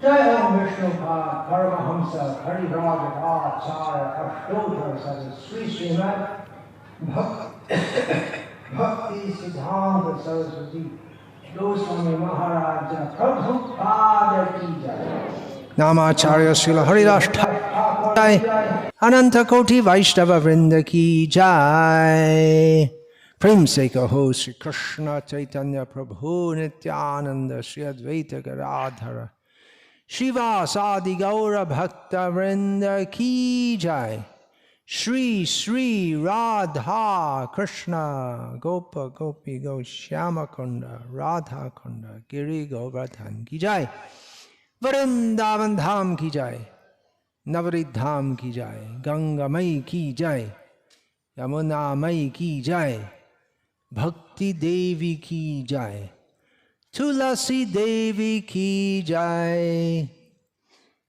Jai Om Vishnu Pad Paramahamsa Parivraja Acharya Ashtotar Sada Sri Srimad Bhakti Siddhanta Saraswati Goswami Maharaja Prabhupada Ki Jai. Namacharya Srila Haridas Thakur Jai. Ananta Koti Vaishnava Vrinda Ki Jai. Prem se kaho Sri Krishna Chaitanya Prabhu Nityananda Sri Advaita Gadadhara Shiva Sadi Gaura Bhakta Vrinda Ki Jai. Shri Shri Radha Krishna Gopa Gopi Goshyama Kunda Radha Kunda Giri Govardhan Ki Jai. Vrindavan Dham Ki Jai. Navarit Dham Ki Jai. Ganga Mai Ki Jai. Yamuna Mai Ki Jai. Bhakti Devi Ki Jai. Tulasi Devi Ki Jai.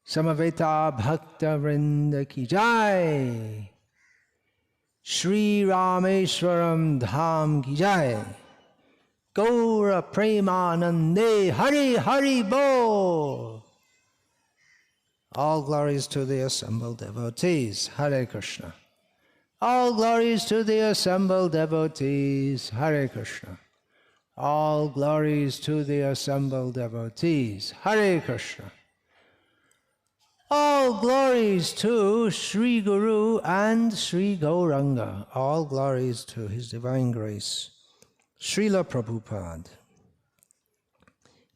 Samaveta Bhakta Vrinda Ki Jai. Shri Ramesvaram Dham Ki Jai. Gaura Premanande Hari Hari Bo. All glories to the assembled devotees. Hare Krishna. All glories to the assembled devotees. Hare Krishna. All glories to the assembled devotees. Hare Krishna. All glories to Sri Guru and Sri Gauranga. All glories to His Divine Grace. Srila Prabhupada.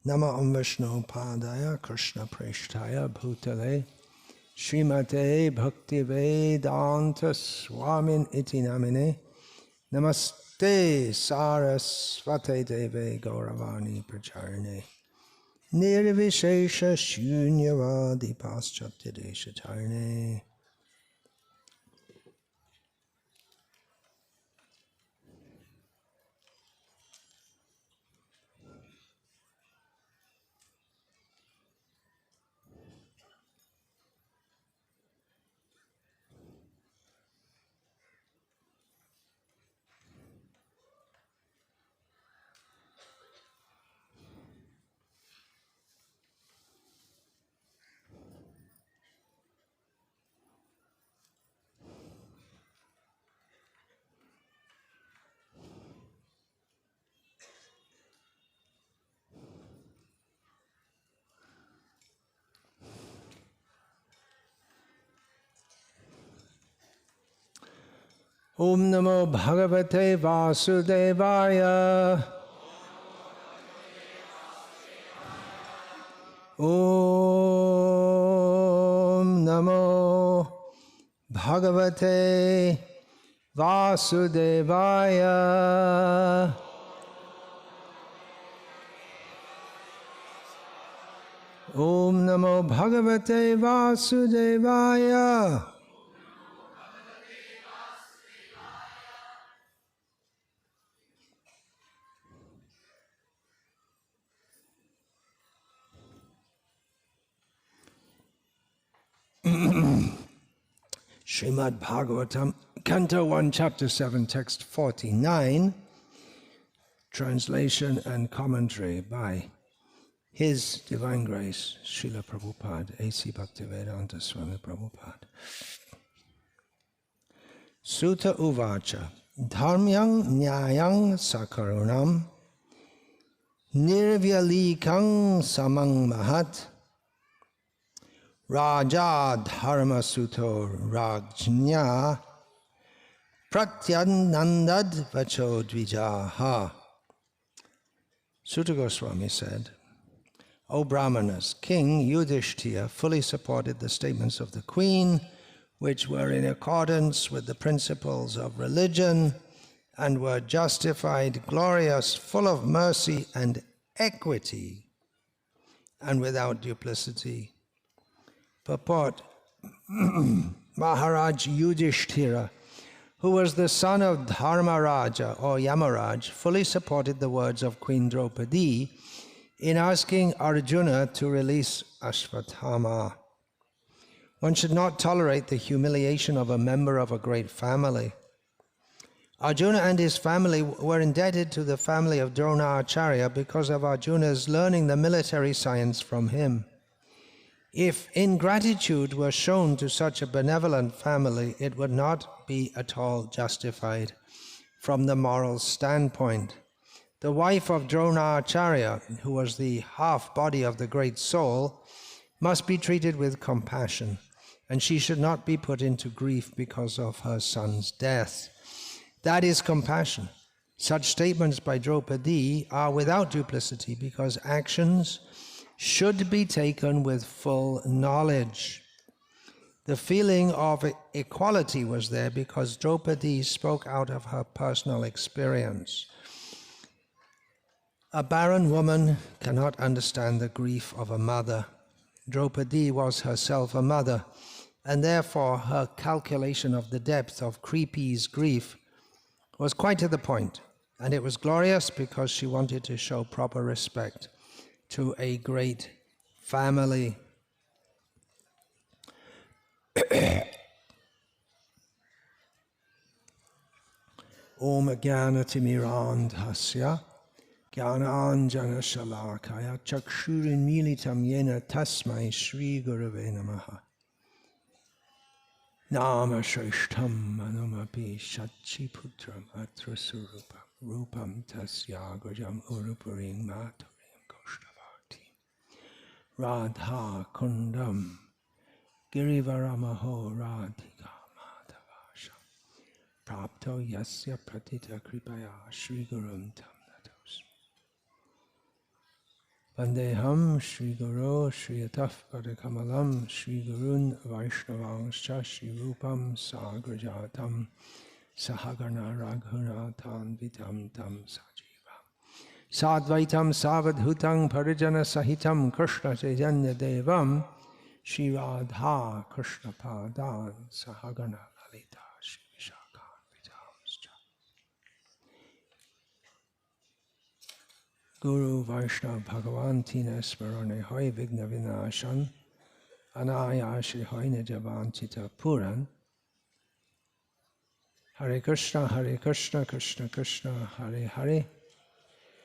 Nama Om Vishnu Padaya Krishna Preshtaya Bhutale Srimate Bhakti Vedanta Swamin Iti Namine Namaste Sarasvate Deve Gauravani Pracharine Nirvishesha Shunyavadi Paschatya Charne. Om Namo Bhagavate Vasudevaya. Om Namo Bhagavate Vasudevaya. Om Namo Bhagavate Vasudevaya. Srimad Bhagavatam, Canto 1, Chapter 7, Text 49, translation and commentary by His Divine Grace, Srila Prabhupada, A.C. Bhaktivedanta Swami Prabhupada. Sutta Uvacha, Dharmyang Nyayang Sakarunam, Nirvyalikang Samang Mahat, Raja Dharma Suto Rajnya Pratyanandad Vacho Dvijaha. Sutta Goswami said, O Brahmanas, King Yudhishthira fully supported the statements of the Queen, which were in accordance with the principles of religion and were justified, glorious, full of mercy and equity, and without duplicity. Purport. Maharaj Yudhishthira, who was the son of Dharmaraja or Yamaraj, fully supported the words of Queen Draupadi in asking Arjuna to release Ashvatthama. One should not tolerate the humiliation of a member of a great family. Arjuna and his family were indebted to the family of Drona Acharya because of Arjuna's learning the military science from him. If ingratitude were shown to such a benevolent family, it would not be at all justified from the moral standpoint. The wife of Drona Acharya, who was the half-body of the great soul, must be treated with compassion, and she should not be put into grief because of her son's death. That is compassion. Such statements by Draupadi are without duplicity because actions should be taken with full knowledge. The feeling of equality was there because Draupadi spoke out of her personal experience. A barren woman cannot understand the grief of a mother. Draupadi was herself a mother, and therefore her calculation of the depth of Kripi's grief was quite to the point, and it was glorious because she wanted to show proper respect to a great family. Om Jnanatirmirandhasya Jnananjana Shalakaya Chakshurin Militam Yena Tasmai Shri Gurave Namaha. Nama Shrishtam Manumapi Shachiputram Atrasurupa Rupam Tasya Gajam Urupurim Maturim Koshtavarti Radha Kundam Girivaramaho Radhika Madhavasha Prapto Yasya Pratita Kripaya Shri Gurum Tamnatos Vandeham Shri Guru Shri Ataf Padakamalam Shri Gurun Vaishnavangscha Shri Rupam Sagrajatam Sahagana Raghunathan Vitam Tam Sajiva Sadvaitam Savadhutang Parijana Sahitam Krishna Chaitanya Devam Shri Radha Krishna Padan Sahagana Lalita Shri Vishakhan Vitamscha Guru Vaishnava Bhagavan Tina Smarane Hoy Vigna Vinashan Anaya Shri Hoy Nijavan Chita Puran Hare Krishna Krishna Krishna Hare Hare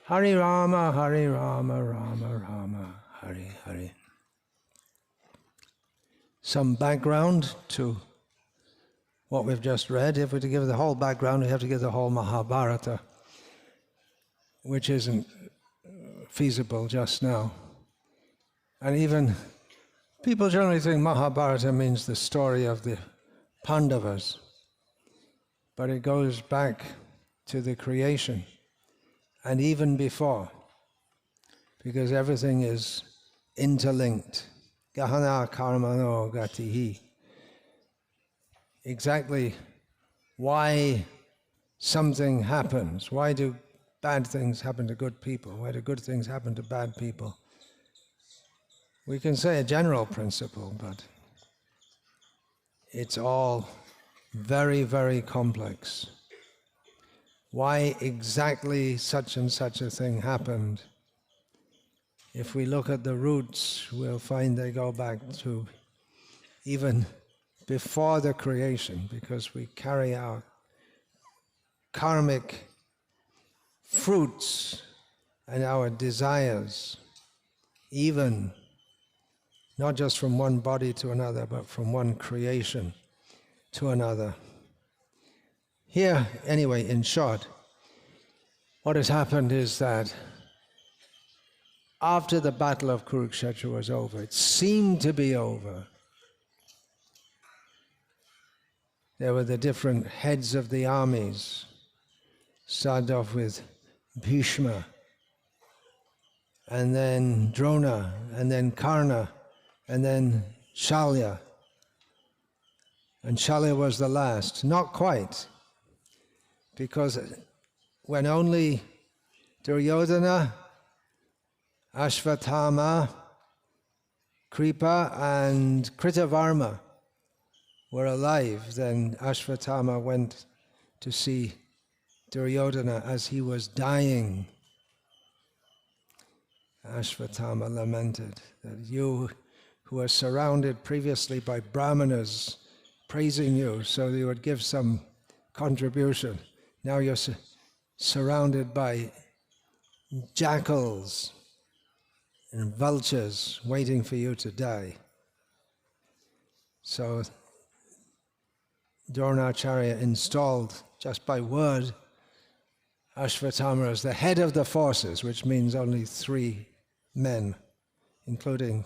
Hare Rama Rama Rama Hare Hare. Some background to what we've just read. If we're to give the whole background, we have to give the whole Mahabharata, which isn't feasible just now. And even people generally think Mahabharata means the story of the Pandavas, but it goes back to the creation and even before, because everything is interlinked. Gahana karmano gatihi. Exactly why something happens. Why do bad things happen to good people? Why do good things happen to bad people? We can say a general principle, but it's all very, very complex. Why exactly such and such a thing happened? If we look at the roots, we'll find they go back to even before the creation, because we carry out karmic fruits and our desires, even not just from one body to another, but from one creation to another. Here, anyway, in short, what has happened is that after the battle of Kurukshetra was over, it seemed to be over. There were the different heads of the armies, started off with Bhishma, and then Drona, and then Karna, and then Shalya. And Shalya was the last. Not quite, because when only Duryodhana, Ashvatthama, Kripa, and Kritavarma were alive, then Ashvatthama went to see Duryodhana as he was dying. Ashvatthama lamented that you, who were surrounded previously by brahmanas praising you so that you would give some contribution, Now you're surrounded by jackals and vultures waiting for you to die. So Dronacharya installed, just by word, Ashvatthama as the head of the forces, which means only 3 men, including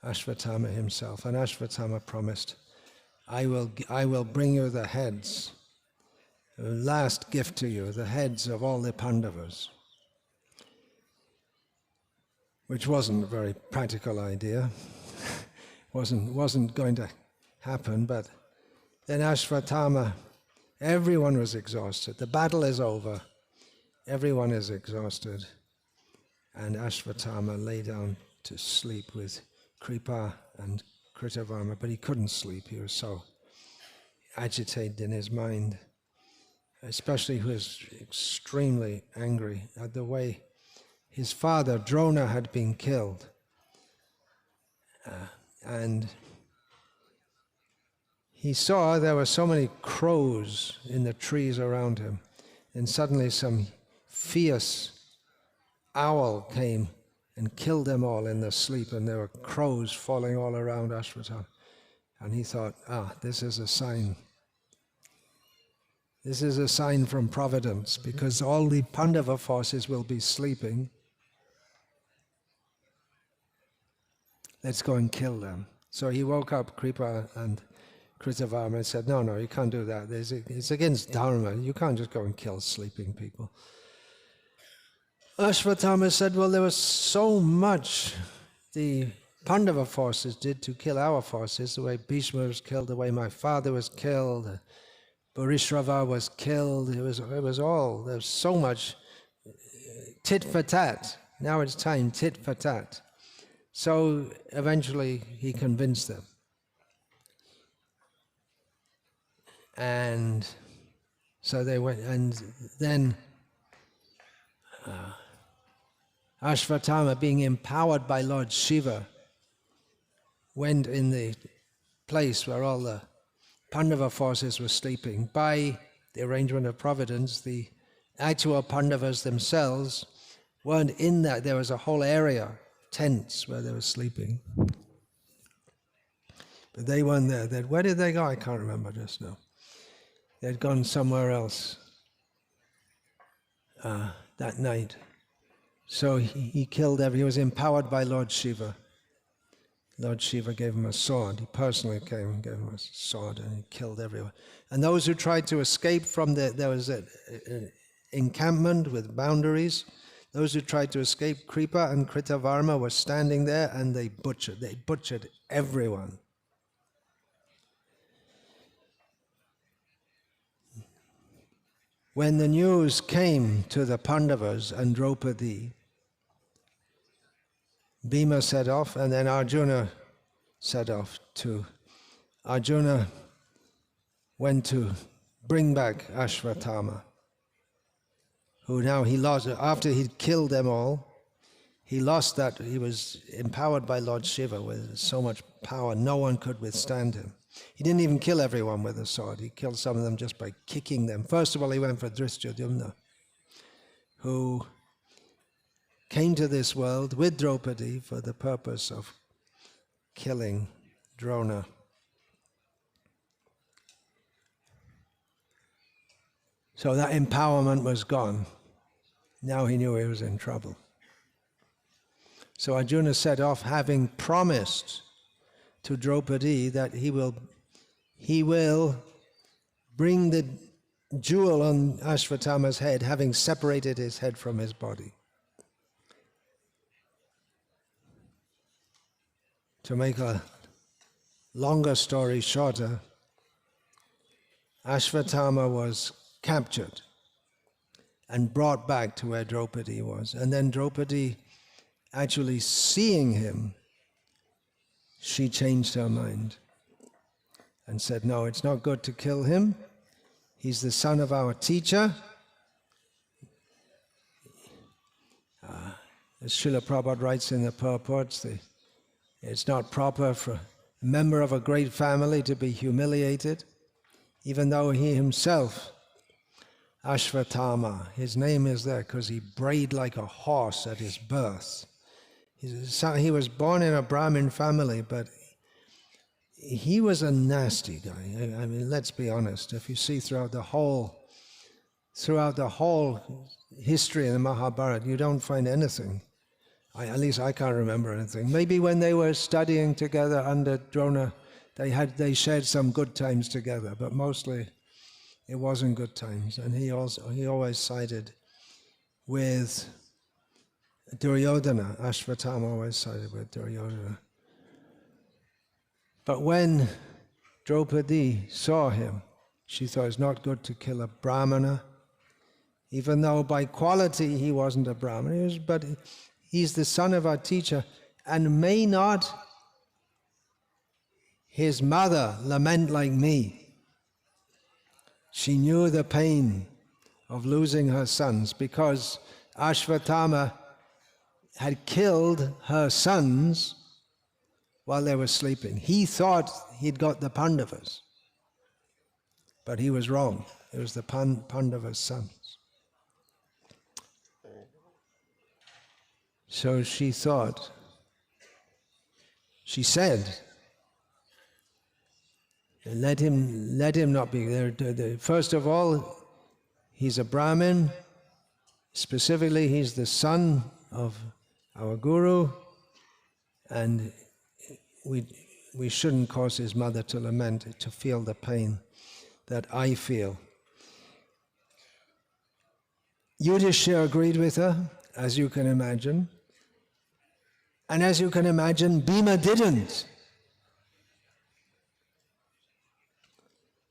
Ashvatthama himself. And Ashvatthama promised, I will bring you the heads, the last gift to you, the heads of all the Pandavas. Which wasn't a very practical idea. wasn't going to happen, but then Ashvatthama, everyone was exhausted. The battle is over. Everyone is exhausted. And Ashvatthama lay down to sleep with Kripa and Kritavarma, but he couldn't sleep. He was so agitated in his mind. Especially he was extremely angry at the way his father, Drona, had been killed. And he saw there were so many crows in the trees around him. And suddenly some fierce owl came and killed them all in their sleep, and there were crows falling all around Ashvatthama. And he thought, this is a sign. This is a sign from Providence, because all the Pandava forces will be sleeping. Let's go and kill them. So he woke up Kripa and Kritavarma and said, no, you can't do that. It's against Dharma. You can't just go and kill sleeping people. Ashvatthama said, well, there was so much the Pandava forces did to kill our forces, the way Bhishma was killed, the way my father was killed, Bharishrava was killed. It was all, there's so much tit for tat. Now it's time, tit for tat. So eventually he convinced them. And so they went, and then Ashvatthama, being empowered by Lord Shiva, went in the place where all the Pandava forces were sleeping. By the arrangement of Providence, the actual Pandavas themselves weren't in that. There was a whole area, tents, where they were sleeping. But they weren't there. Where did they go? I can't remember just now. They'd gone somewhere else that night. So he killed he was empowered by Lord Shiva. Lord Shiva gave him a sword. He personally came and gave him a sword, and he killed everyone. And those who tried to escape from there was an encampment with boundaries. Those who tried to escape, Kripa and Kritavarma, were standing there, and they butchered everyone. When the news came to the Pandavas and Draupadi, Bhima set off, and then Arjuna set off too. Arjuna went to bring back Ashvatthama, who now he lost, after he'd killed them all, he lost that. He was empowered by Lord Shiva with so much power, no one could withstand him. He didn't even kill everyone with a sword. He killed some of them just by kicking them. First of all, he went for Drishtadyumna, who came to this world with Draupadi for the purpose of killing Drona. So that empowerment was gone. Now he knew he was in trouble. So Arjuna set off, having promised to Draupadi that he will bring the jewel on Ashvatthama's head, having separated his head from his body. To make a longer story shorter, Ashvatthama was captured and brought back to where Draupadi was. And then Draupadi, actually seeing him, she changed her mind and said, no, it's not good to kill him. He's the son of our teacher. As Srila Prabhupada writes in the purports, it's not proper for a member of a great family to be humiliated, even though he himself Ashvatthama. His name is there because he brayed like a horse at his birth. He was born in a Brahmin family, but he was a nasty guy. I mean, let's be honest. If you see throughout the whole history of the Mahabharata, you don't find anything. At least I can't remember anything. Maybe when they were studying together under Drona, they shared some good times together, but mostly it wasn't good times. And he always sided with Duryodhana. Ashvatthama always sided with Duryodhana. But when Draupadi saw him, she thought it's not good to kill a Brahmana, even though by quality he wasn't a Brahmana, but he's the son of our teacher, and may not his mother lament like me. She knew the pain of losing her sons because Ashvatthama had killed her sons while they were sleeping. He thought he'd got the Pandavas, but he was wrong. It was the Pandavas' sons. So she said, let him not be there. First of all, he's a Brahmin. Specifically, he's the son of our Guru, and we shouldn't cause his mother to lament, to feel the pain that I feel. Yudhishthira agreed with her, as you can imagine. And as you can imagine, Bhima didn't.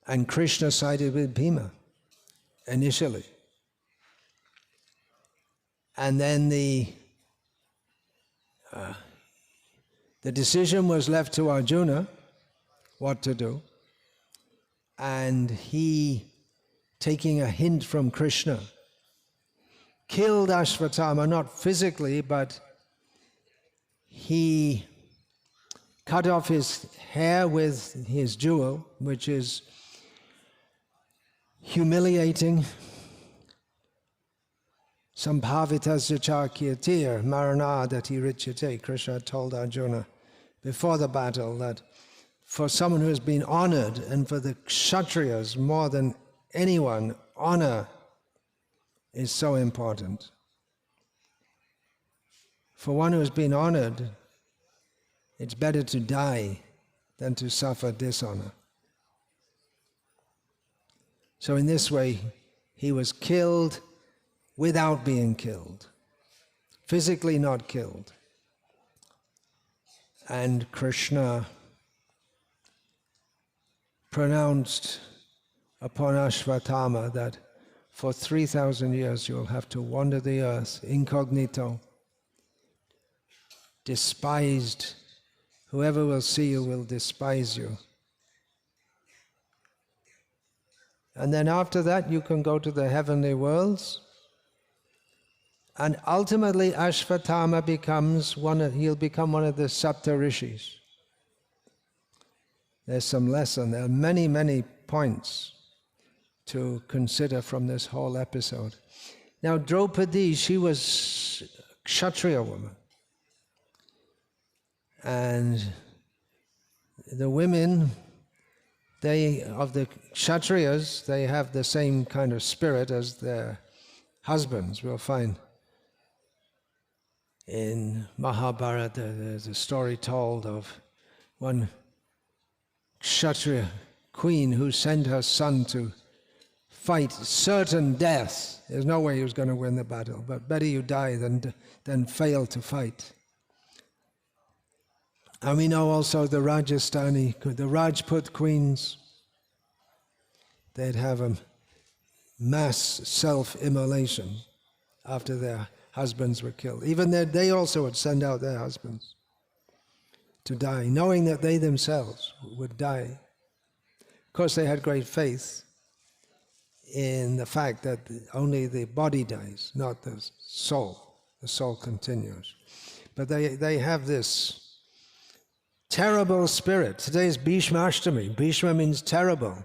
And Krishna sided with Bhima initially. And then the decision was left to Arjuna what to do. And he, taking a hint from Krishna, killed Ashvatthama, not physically, but he cut off his hair with his jewel, which is humiliating. Sambhavitasya cha kirtir maranadati richate. Krishna told Arjuna before the battle that for someone who has been honored, and for the Kshatriyas more than anyone, honor is so important. For one who has been honored, it's better to die than to suffer dishonor. So in this way, he was killed without being killed, physically not killed. And Krishna pronounced upon Ashvatthama that for 3,000 years you'll have to wander the earth incognito, despised. Whoever will see you will despise you. And then after that you can go to the heavenly worlds. And ultimately Ashvatthama he'll become one of the Sapta Rishis. There's some lesson. There are many, many points to consider from this whole episode. Now Draupadi, she was a Kshatriya woman. And the women, of the Kshatriyas, they have the same kind of spirit as their husbands. We'll find in Mahabharata, there's a story told of one Kshatriya queen who sent her son to fight certain death. There's no way he was going to win the battle, but better you die than fail to fight. And we know also the Rajput queens, they'd have a mass self-immolation after their husbands were killed. Even they also would send out their husbands to die, knowing that they themselves would die. Of course, they had great faith in the fact that only the body dies, not the soul. The soul continues. But they have this terrible spirit. Today is Bhishma Ashtami. Bhishma means terrible.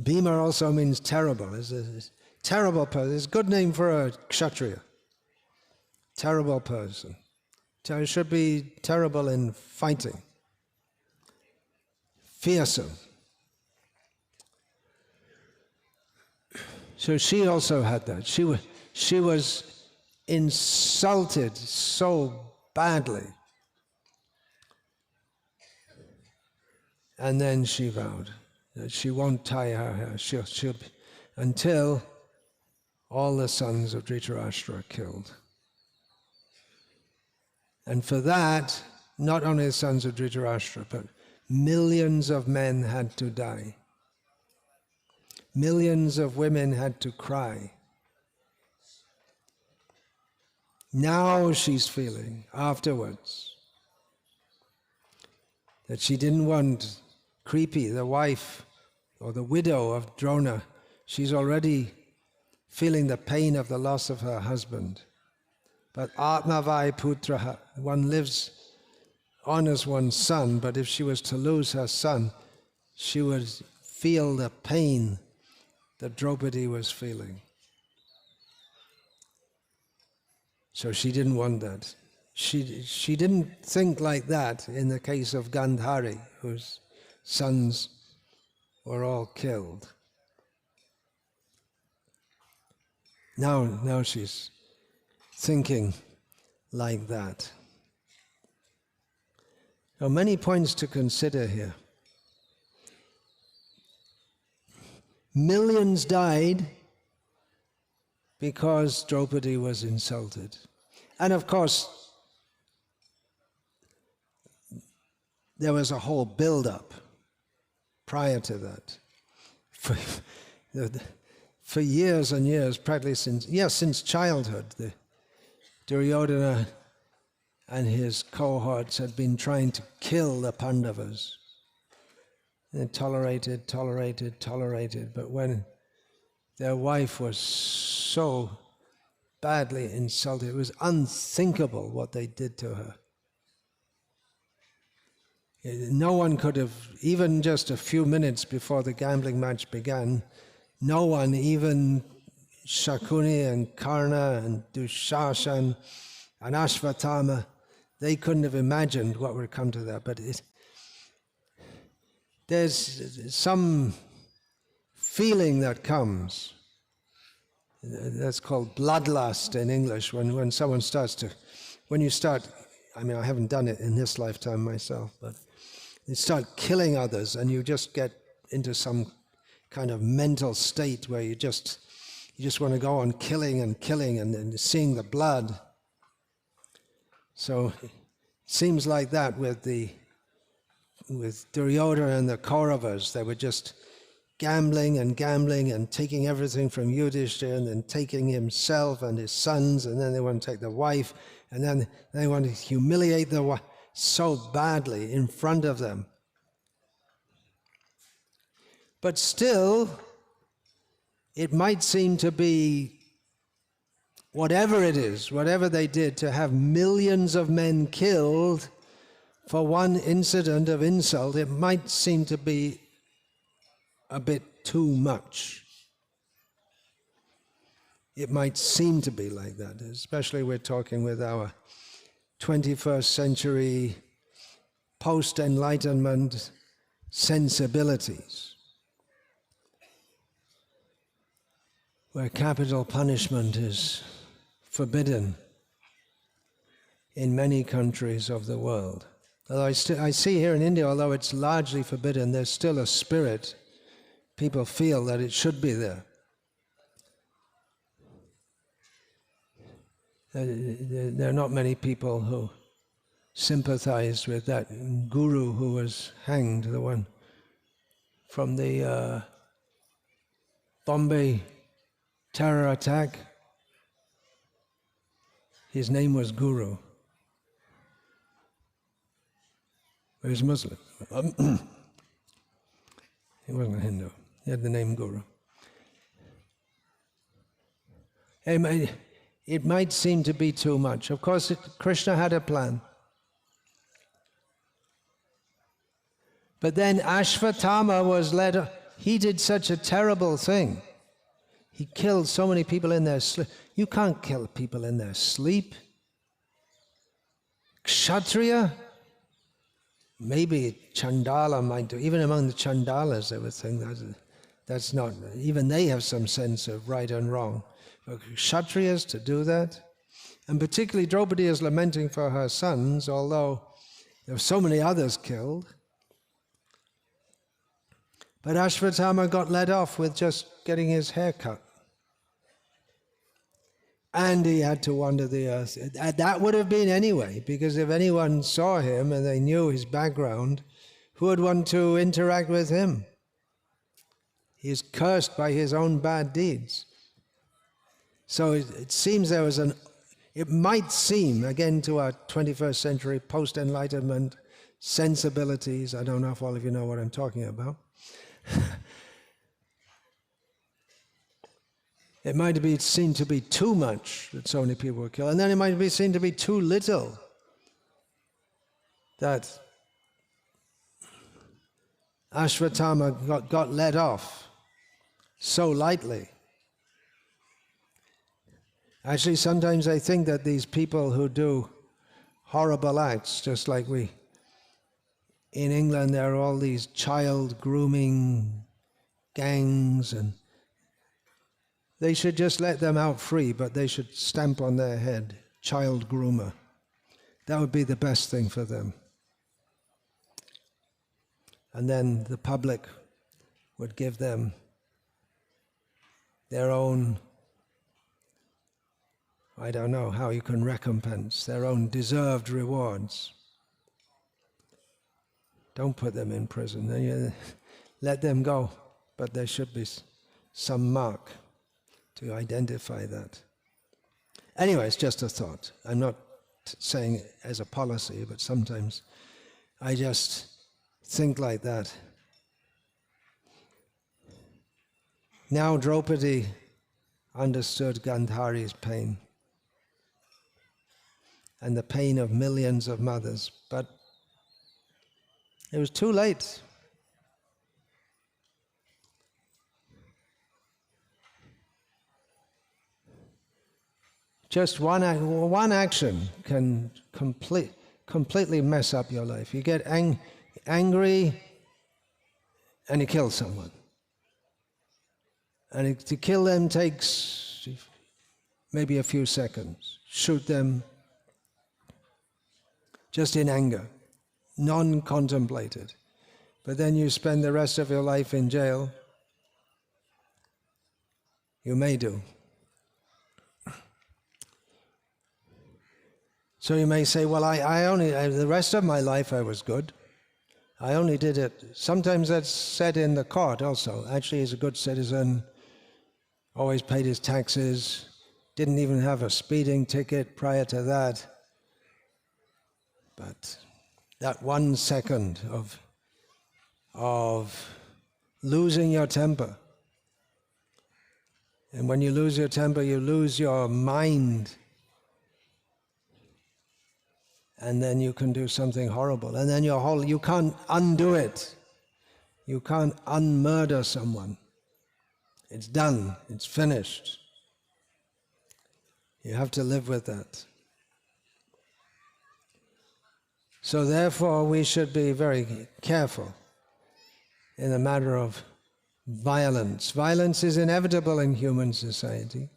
Bhima also means terrible. It's a terrible person. It's a good name for a kshatriya. Terrible person. It should be terrible in fighting. Fearsome. So she also had that. She was insulted so badly. And then she vowed that she won't tie her hair she'll until all the sons of Dhritarashtra are killed. And for that, not only the sons of Dhritarashtra, but millions of men had to die. Millions of women had to cry. Now she's feeling, afterwards, that she didn't want Kripi, the wife or the widow of Drona. She's already feeling the pain of the loss of her husband. But Atmavai Putraha, one lives on as one's son, but if she was to lose her son, she would feel the pain that Draupadi was feeling. So she didn't want that. She didn't think like that in the case of Gandhari, whose sons were all killed. Now she's thinking like that. Now, many points to consider here. Millions died because Draupadi was insulted. And of course, there was a whole build-up prior to that. For years and years, practically since childhood, the Duryodhana and his cohorts had been trying to kill the Pandavas. They tolerated, but when their wife was so badly insulted, it was unthinkable what they did to her. No one could have, even just a few minutes before the gambling match began, no one, even Shakuni and Karna and Dushashan and Ashvatthama, they couldn't have imagined what would come to that. But there's some feeling that comes. That's called bloodlust in English, when someone starts to, when you start, I mean, I haven't done it in this lifetime myself, but you start killing others and you just get into some kind of mental state where you just want to go on killing and seeing the blood. So it seems like that with Duryodhana and the Kauravas. They were just gambling and taking everything from Yudhishthira and then taking himself and his sons, and then they want to take the wife, and then they want to humiliate the wife so badly in front of them. But still, it might seem to be, whatever it is, whatever they did, to have millions of men killed for one incident of insult, it might seem to be a bit too much. It might seem to be like that, especially we're talking with our 21st century post-enlightenment sensibilities, where capital punishment is forbidden in many countries of the world. Although I see here in India, although it's largely forbidden, there's still a spirit. People feel that it should be there. There are not many people who sympathize with that guru who was hanged, the one from the Bombay terror attack. His name was Guru. He was Muslim. He wasn't a Hindu. He had the name Guru. It might seem to be too much. Of course, Krishna had a plan. But then Ashvatthama was led he did such a terrible thing. He killed so many people in their sleep. You can't kill people in their sleep. Kshatriya? Maybe Chandala might do. Even among the Chandalas, they would think that's not, even they have some sense of right and wrong. But Kshatriyas to do that? And particularly Draupadi is lamenting for her sons, although there were so many others killed. But Ashvatthama got let off with just getting his hair cut. And he had to wander the earth. That would have been anyway, because if anyone saw him and they knew his background, who would want to interact with him? He is cursed by his own bad deeds. So it seems there was it might seem, again to our 21st century post-enlightenment sensibilities, I don't know if all of you know what I'm talking about, it might be seen to be too much that so many people were killed, and then it might be seen to be too little that Ashvatthama got let off so lightly. Actually, sometimes I think that these people who do horrible acts, just like in England there are all these child grooming gangs, and they should just let them out free, but they should stamp on their head, child groomer. That would be the best thing for them. And then the public would give them their own, I don't know how you can recompense, their own deserved rewards. Don't put them in prison. Then you let them go, but there should be some mark to identify that. Anyway, it's just a thought. I'm not saying it as a policy, but sometimes I just think like that. Now Draupadi understood Gandhari's pain and the pain of millions of mothers, but it was too late. Just one action can completely mess up your life. You get angry and you kill someone. And to kill them takes maybe a few seconds. Shoot them just in anger, non-contemplated. But then you spend the rest of your life in jail. You may do. So you may say, well, the rest of my life I was good. I only did it. Sometimes that's said in the court also. Actually, he's a good citizen, always paid his taxes, didn't even have a speeding ticket prior to that. But that 1 second of losing your temper, and when you lose your temper, you lose your mind, and then you can do something horrible, and then you can't undo it. You can't unmurder someone. It's done, it's finished. You have to live with that. So therefore we should be very careful in the matter of violence. Violence is inevitable in human society.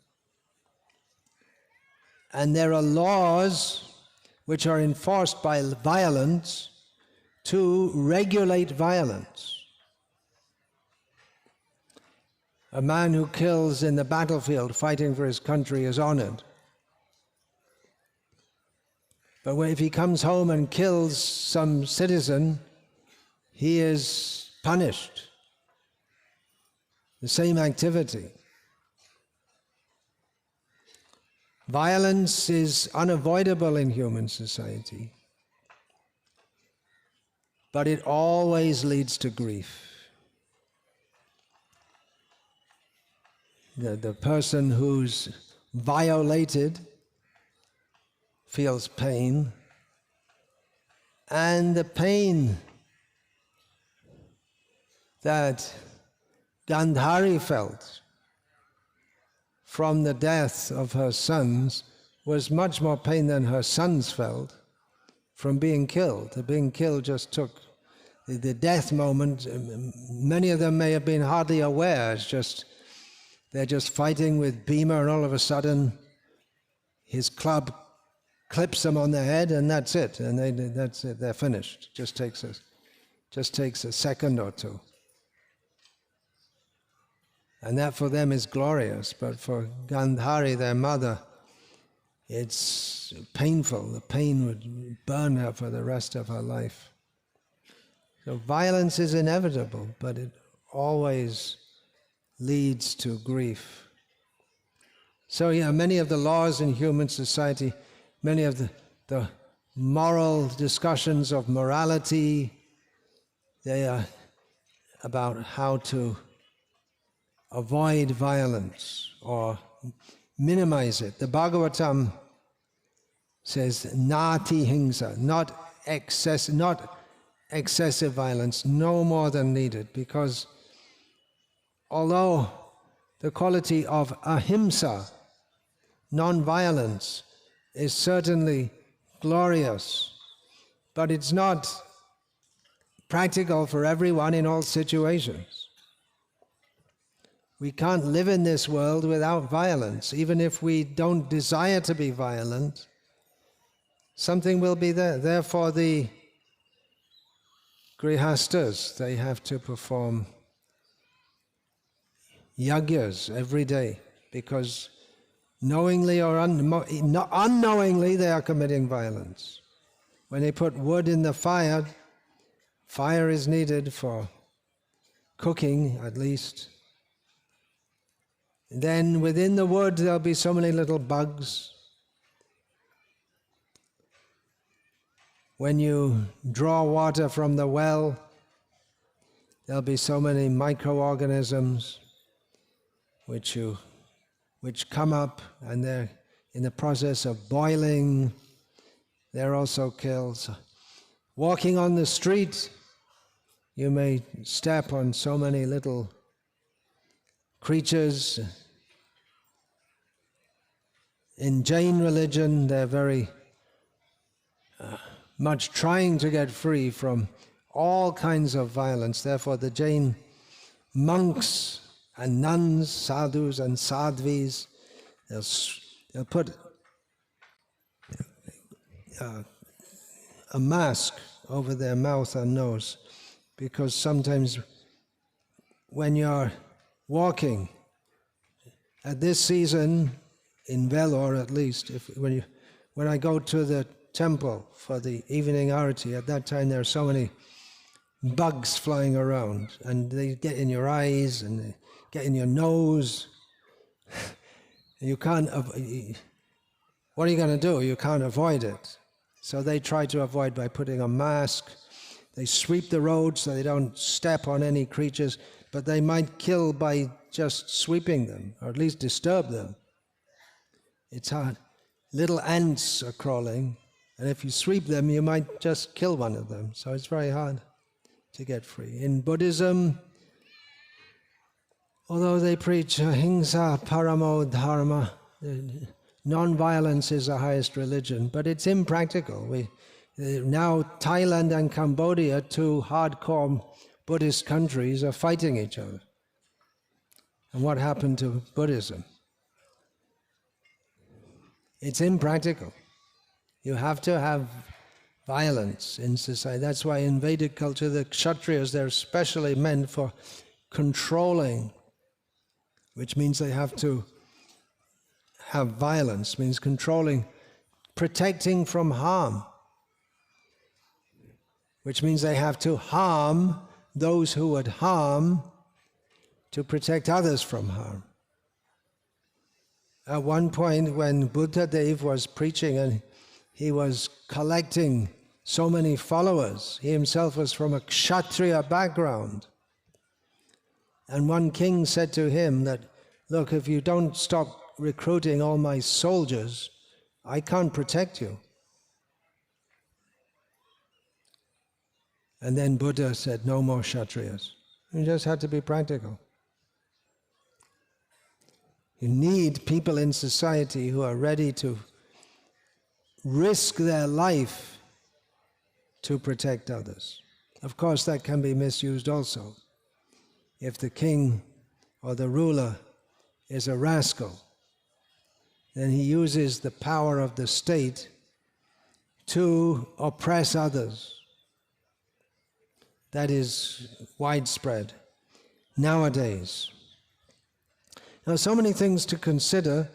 And there are laws which are enforced by violence to regulate violence. A man who kills in the battlefield fighting for his country is honored. But if he comes home and kills some citizen, he is punished. The same activity. Violence is unavoidable in human society, but it always leads to grief. The person who's violated feels pain, and the pain that Gandhari felt from the death of her sons was much more pain than her sons felt from being killed. The being killed just took the death moment. Many of them may have been hardly aware. It's just they're just fighting with Bhima, and all of a sudden his club clips them on the head, and that's it. And that's it. They're finished. Just takes a second or two. And that for them is glorious, but for Gandhari, their mother, it's painful. The pain would burn her for the rest of her life. So violence is inevitable, but it always leads to grief. So yeah, many of the laws in human society, many of the moral discussions of morality, they are about how to avoid violence or minimize it. The Bhagavatam says, nati hingsa, not excessive violence, no more than needed, because although the quality of ahimsa, non-violence, is certainly glorious, but it's not practical for everyone in all situations. We can't live in this world without violence. Even if we don't desire to be violent, something will be there. Therefore, the grihastas, they have to perform yagyas every day, because knowingly or unknowingly they are committing violence. When they put wood in the fire, fire is needed for cooking at least. Then within the wood there'll be so many little bugs. When you draw water from the well, there'll be so many microorganisms which come up, and they're in the process of boiling. They're also killed. So, walking on the street, you may step on so many little creatures. In Jain religion, they're very much trying to get free from all kinds of violence. Therefore, the Jain monks and nuns, sadhus and sadhvis, they'll put a mask over their mouth and nose, because sometimes when you're walking at this season, in Vellore at least, when I go to the temple for the evening arati, at that time there are so many bugs flying around, and they get in your eyes and they get in your nose. You can't. What are you going to do? You can't avoid it. So they try to avoid by putting a mask. They sweep the road so they don't step on any creatures, but they might kill by just sweeping them, or at least disturb them. It's hard. Little ants are crawling, and if you sweep them, you might just kill one of them. So it's very hard to get free. In Buddhism, although they preach ahimsa paramo dharma, non-violence is the highest religion, but it's impractical. Now Thailand and Cambodia, two hardcore Buddhist countries, are fighting each other. And what happened to Buddhism? It's impractical. You have to have violence in society. That's why in Vedic culture, the Kshatriyas, they're specially meant for controlling, which means they have to have violence, means controlling, protecting from harm, which means they have to harm those who would harm to protect others from harm. At one point when Buddha Dev was preaching and he was collecting so many followers, he himself was from a Kshatriya background. And one king said to him that, look, if you don't stop recruiting all my soldiers, I can't protect you. And then Buddha said, no more Kshatriyas. You just had to be practical. You need people in society who are ready to risk their life to protect others. Of course, that can be misused also. If the king or the ruler is a rascal, then he uses the power of the state to oppress others. That is widespread nowadays. There are so many things to consider.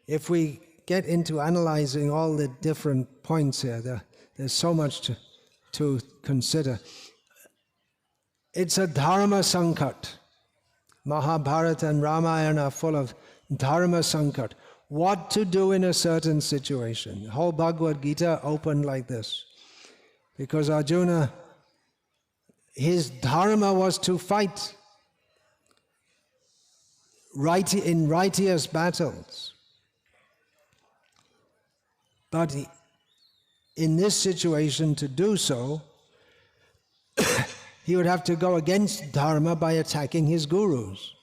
If we get into analyzing all the different points here, there's so much to consider. It's a dharma sankat. Mahabharata and Ramayana are full of dharma sankat. What to do in a certain situation. The whole Bhagavad Gita opened like this. Because Arjuna, his dharma was to fight in righteous battles. But in this situation, to do so, he would have to go against dharma by attacking his gurus.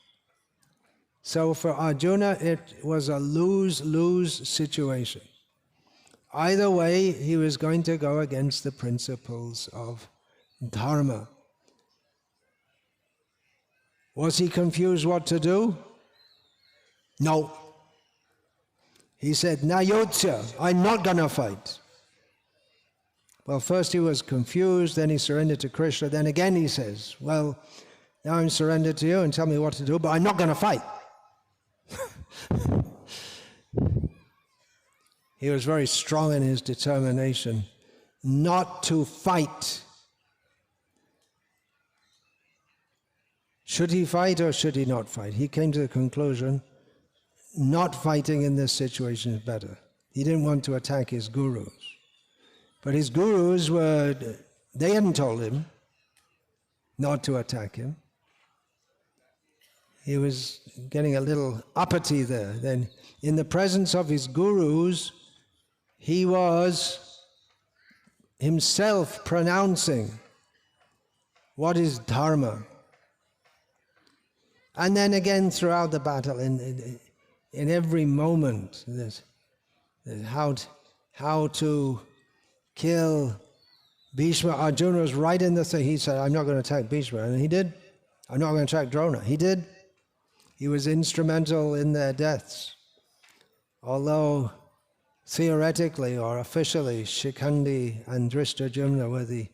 So for Arjuna, it was a lose-lose situation. Either way, he was going to go against the principles of dharma. Was he confused what to do? No. He said, Nayotya, I'm not going to fight. Well, first he was confused, then he surrendered to Krishna, then again he says, well, now I'm surrendered to you and tell me what to do, but I'm not going to fight. He was very strong in his determination not to fight. Should he fight or should he not fight? He came to the conclusion, not fighting in this situation is better. He didn't want to attack his gurus. But his gurus they hadn't told him not to attack him. He was getting a little uppity there. Then in the presence of his gurus, he was himself pronouncing what is dharma. And then again throughout the battle, in every moment, there's how to kill Bhishma. Arjuna was right in the thing. He said, I'm not going to attack Bhishma. And he did. I'm not going to attack Drona. He did. He was instrumental in their deaths. Although theoretically or officially, Shikhandi and Drishtadyumna were the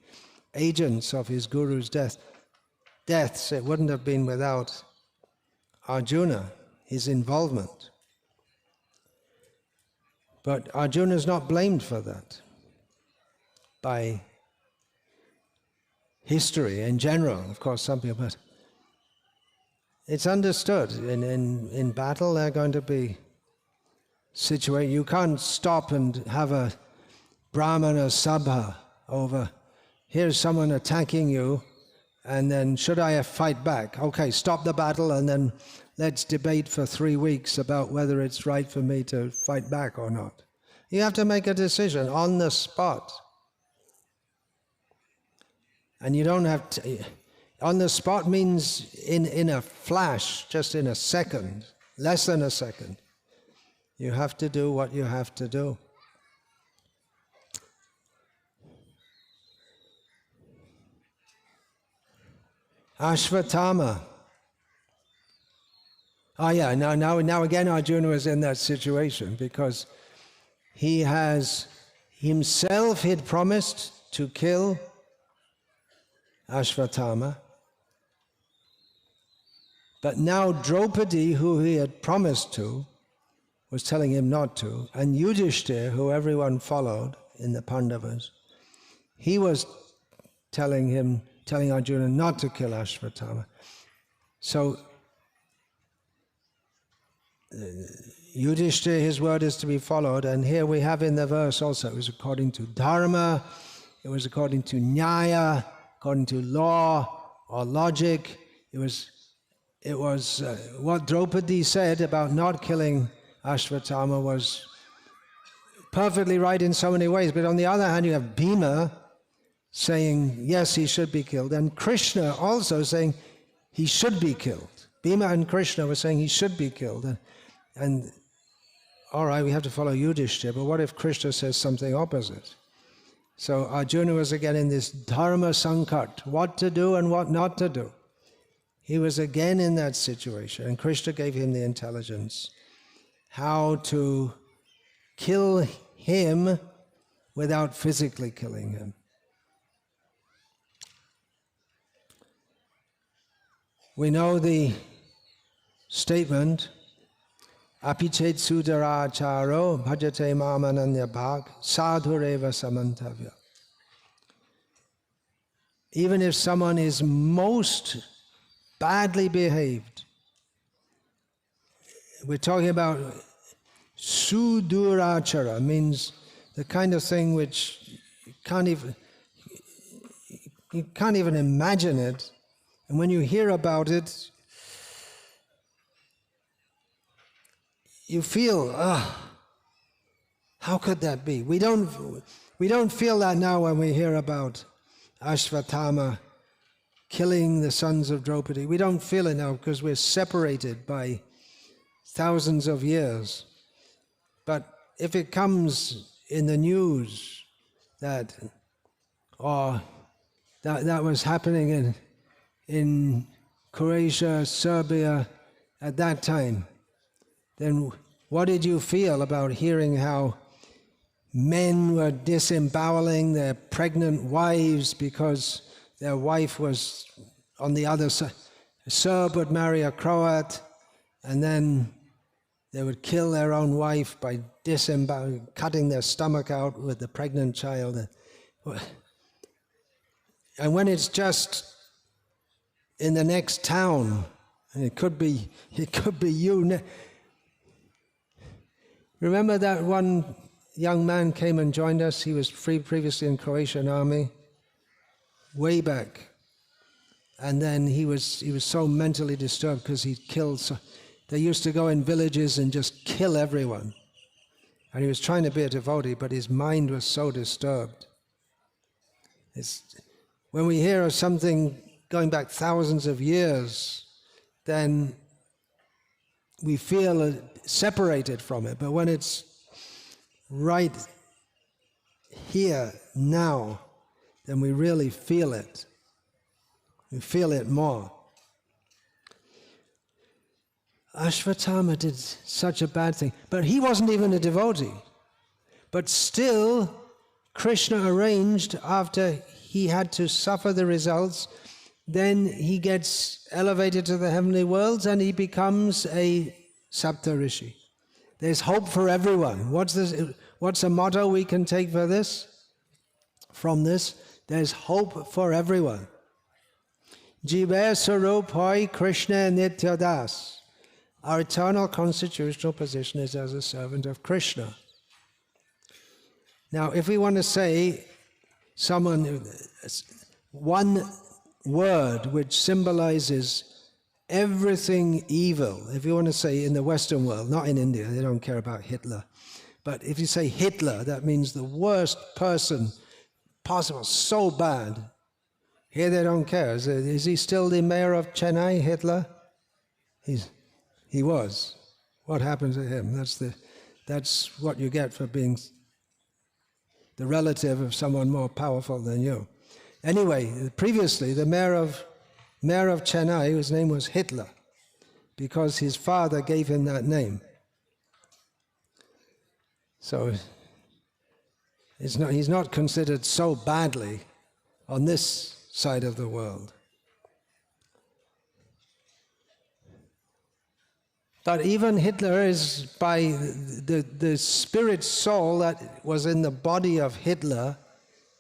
agents of his guru's deaths, it wouldn't have been without Arjuna, his involvement. But Arjuna is not blamed for that by history in general. Of course, some people, but it's understood. In battle, there are going to be situations. You can't stop and have a Brahmana sabha over, here's someone attacking you, and then should I fight back? Okay, stop the battle and then let's debate for 3 weeks about whether it's right for me to fight back or not. You have to make a decision on the spot. And you don't have to, on the spot means in a flash, just in a second, less than a second. You have to do what you have to do. Ashvatthama. Now again Arjuna was in that situation because he has himself had promised to kill Ashvatthama. But now Draupadi, who he had promised to, was telling him not to, and Yudhishthira, who everyone followed in the Pandavas, he was telling Arjuna not to kill Ashvatthama. So Yudhishthira, his word is to be followed, and here we have in the verse also, it was according to dharma, it was according to nyaya, according to law or logic. It was what Draupadi said about not killing Ashvatthama was perfectly right in so many ways. But on the other hand, you have Bhima saying, yes, he should be killed. And Krishna also saying, he should be killed. Bhima and Krishna were saying he should be killed. And all right, we have to follow Yudhishthira, but what if Krishna says something opposite? So Arjuna was again in this dharma sankat, what to do and what not to do. He was again in that situation, and Krishna gave him the intelligence how to kill him without physically killing him. We know the statement, apichet sudaracharo bhajate mamananya bhag sadhureva samantavya. Even if someone is most badly behaved, we're talking about sudurachara, means the kind of thing which you can't even imagine it, and when you hear about it, you feel, how could that be? We don't feel that now when we hear about Ashvatthama killing the sons of Draupadi. We don't feel it now because we're separated by thousands of years. But if it comes in the news that that was happening in Croatia, Serbia at that time, then what did you feel about hearing how men were disemboweling their pregnant wives because their wife was on the other side? A Serb would marry a Croat, and then they would kill their own wife by cutting their stomach out with the pregnant child. And when it's just in the next town, and it could be you. Remember that one young man came and joined us? He was previously in Croatian army, way back. And then he was so mentally disturbed because he'd killed. They used to go in villages and just kill everyone. And he was trying to be a devotee, but his mind was so disturbed. When we hear of something going back thousands of years, then we feel separated from it. But when it's right here, now, then we really feel it. We feel it more. Ashvatthama did such a bad thing, but he wasn't even a devotee. But still, Krishna arranged, after he had to suffer the results, then he gets elevated to the heavenly worlds and he becomes a Saptarishi. There's hope for everyone. What's a motto we can take for this? From this, there's hope for everyone. Jiva Sarup Hoy Krishna Nityadas. Our eternal constitutional position is as a servant of Krishna. Now, if we want to say one word which symbolizes everything evil, if you want to say in the Western world, not in India, they don't care about Hitler, but if you say Hitler, that means the worst person possible, so bad. Here they don't care. Is he still the mayor of Chennai, Hitler? He was. What happened to him? That's what you get for being the relative of someone more powerful than you. Anyway, previously the mayor of Chennai, whose name was Hitler, because his father gave him that name. So he's not considered so badly on this side of the world. But even Hitler is, by the spirit soul that was in the body of Hitler,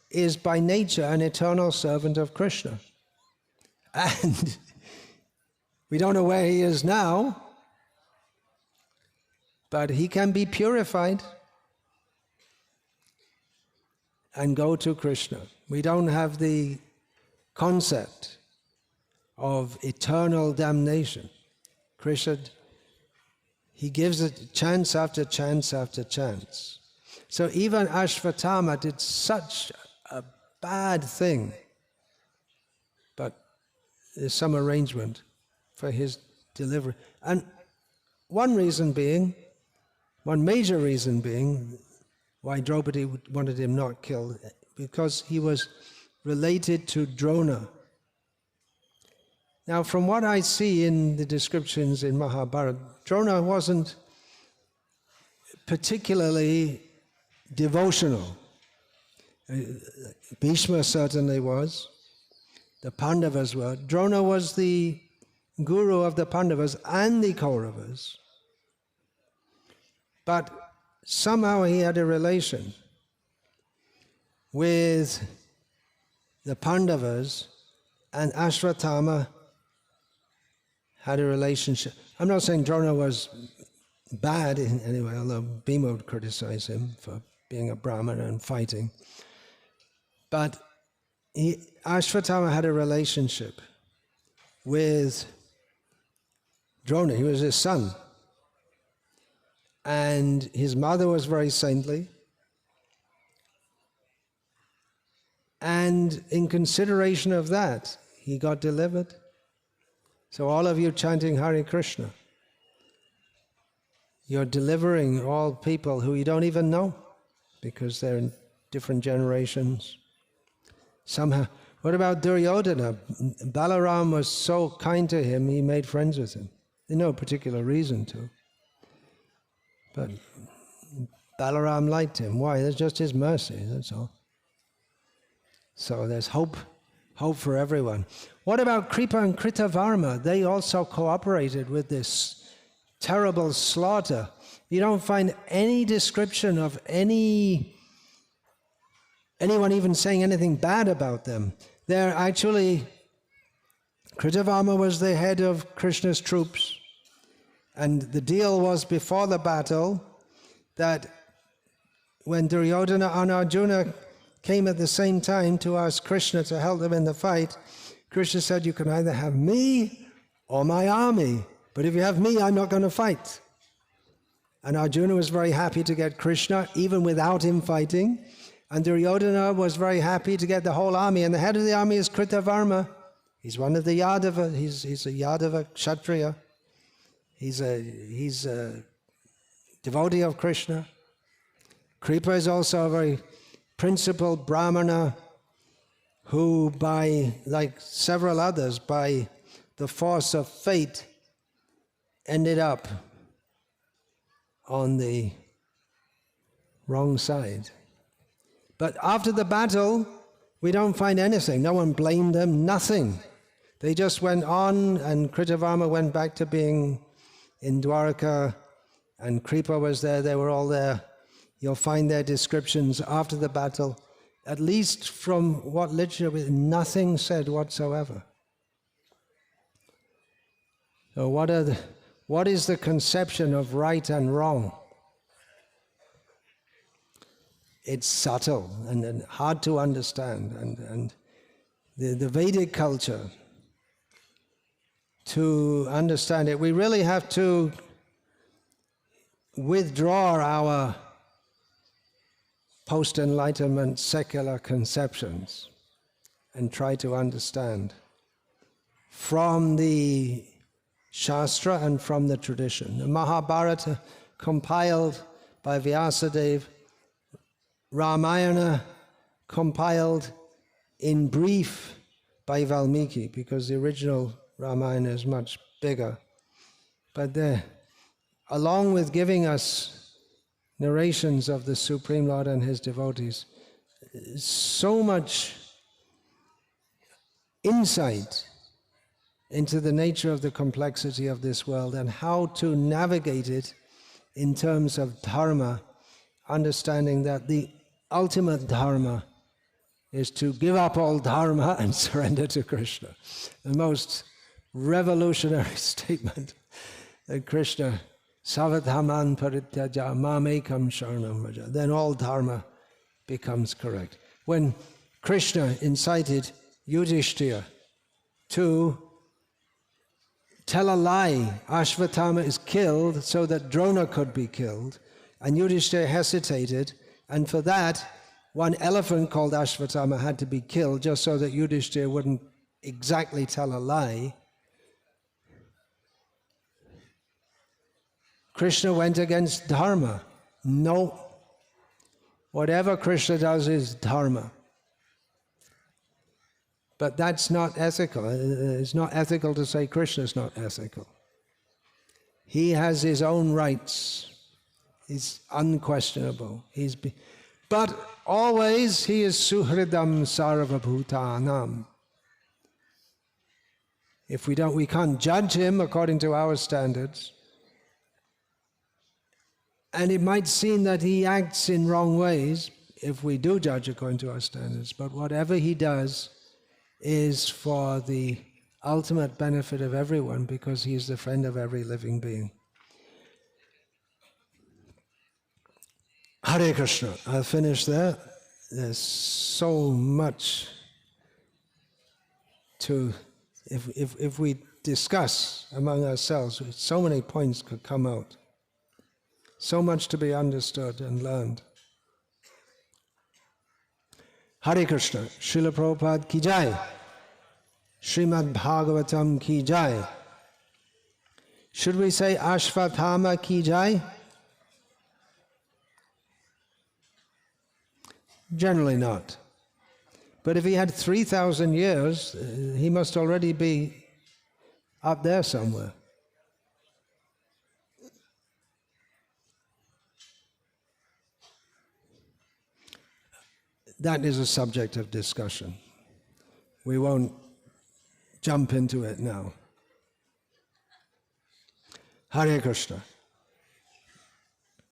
is by nature an eternal servant of Krishna. And we don't know where he is now, but he can be purified and go to Krishna. We don't have the concept of eternal damnation. Krishna, he gives it chance after chance after chance. So even Ashvatthama did such a bad thing, but there's some arrangement for his delivery. And one major reason being why Draupadi wanted him not killed, because he was related to Drona. Now, from what I see in the descriptions in Mahabharata, Drona wasn't particularly devotional. Bhishma certainly was. The Pandavas were. Drona was the guru of the Pandavas and the Kauravas. But somehow he had a relation with the Pandavas, and Ashwatthama had a relationship. I'm not saying Drona was bad in any way, although Bhima would criticize him for being a Brahmana and fighting. But Ashwatthama had a relationship with Drona. He was his son. And his mother was very saintly. And in consideration of that, he got delivered. So all of you chanting Hare Krishna, you're delivering all people who you don't even know, because they're in different generations. Somehow, what about Duryodhana? Balaram was so kind to him, he made friends with him. There's no particular reason to. But Balaram liked him. Why? That's just his mercy, that's all. So there's hope for everyone. What about Kripa and Kritavarma? They also cooperated with this terrible slaughter. You don't find any description of anyone even saying anything bad about them. They're actually, Kritavarma was the head of Krishna's troops. And the deal was before the battle that when Duryodhana and Arjuna came at the same time to ask Krishna to help them in the fight, Krishna said, you can either have me or my army, but if you have me, I'm not going to fight. And Arjuna was very happy to get Krishna, even without him fighting. And Duryodhana was very happy to get the whole army. And the head of the army is Kritavarma. He's one of the Yadava. He's a Yadava Kshatriya. He's a devotee of Krishna. Kripa is also a very principled Brahmana who, by, like several others, by the force of fate, ended up on the wrong side. But after the battle, we don't find anything. No one blamed them, nothing. They just went on, and Kritavarma went back to being in Dwarka, and Kripa was there, they were all there. You'll find their descriptions after the battle, at least from what literature, nothing said whatsoever. So what is the conception of right and wrong? It's subtle and hard to understand. And the Vedic culture, to understand it, we really have to withdraw our post-enlightenment secular conceptions and try to understand from the Shastra and from the tradition. The Mahabharata, compiled by Vyasadeva, Ramayana, compiled in brief by Valmiki, because the original Ramayana is much bigger. But along with giving us narrations of the Supreme Lord and his devotees, so much insight into the nature of the complexity of this world and how to navigate it in terms of dharma, understanding that the ultimate dharma is to give up all dharma and surrender to Krishna. The most revolutionary statement that Krishna, Savathaman parityaja mamekam sharanam vraja, then all dharma becomes correct. When Krishna incited Yudhishthira to tell a lie, Ashwatthama is killed so that Drona could be killed, and Yudhishthira hesitated, and for that, one elephant called Ashwatthama had to be killed just so that Yudhishthira wouldn't exactly tell a lie. Krishna went against dharma. No. Whatever Krishna does is dharma. But that's not ethical. It's not ethical to say Krishna's not ethical. He has his own rights. It's unquestionable. But always he is suhridam sarvabhutanam. We can't judge him according to our standards. And it might seem that he acts in wrong ways if we do judge according to our standards. But whatever he does is for the ultimate benefit of everyone, because he is the friend of every living being. Hare Krishna. I'll finish there. There's so much to, if we discuss among ourselves, so many points could come out. So much to be understood and learned. Hare Krishna. Srila Prabhupada ki jai. Srimad Bhagavatam ki jai. Should we say Ashvatthama ki jai? Generally not. But if he had 3,000 years, he must already be up there somewhere. That is a subject of discussion. We won't jump into it now. Hare Krishna.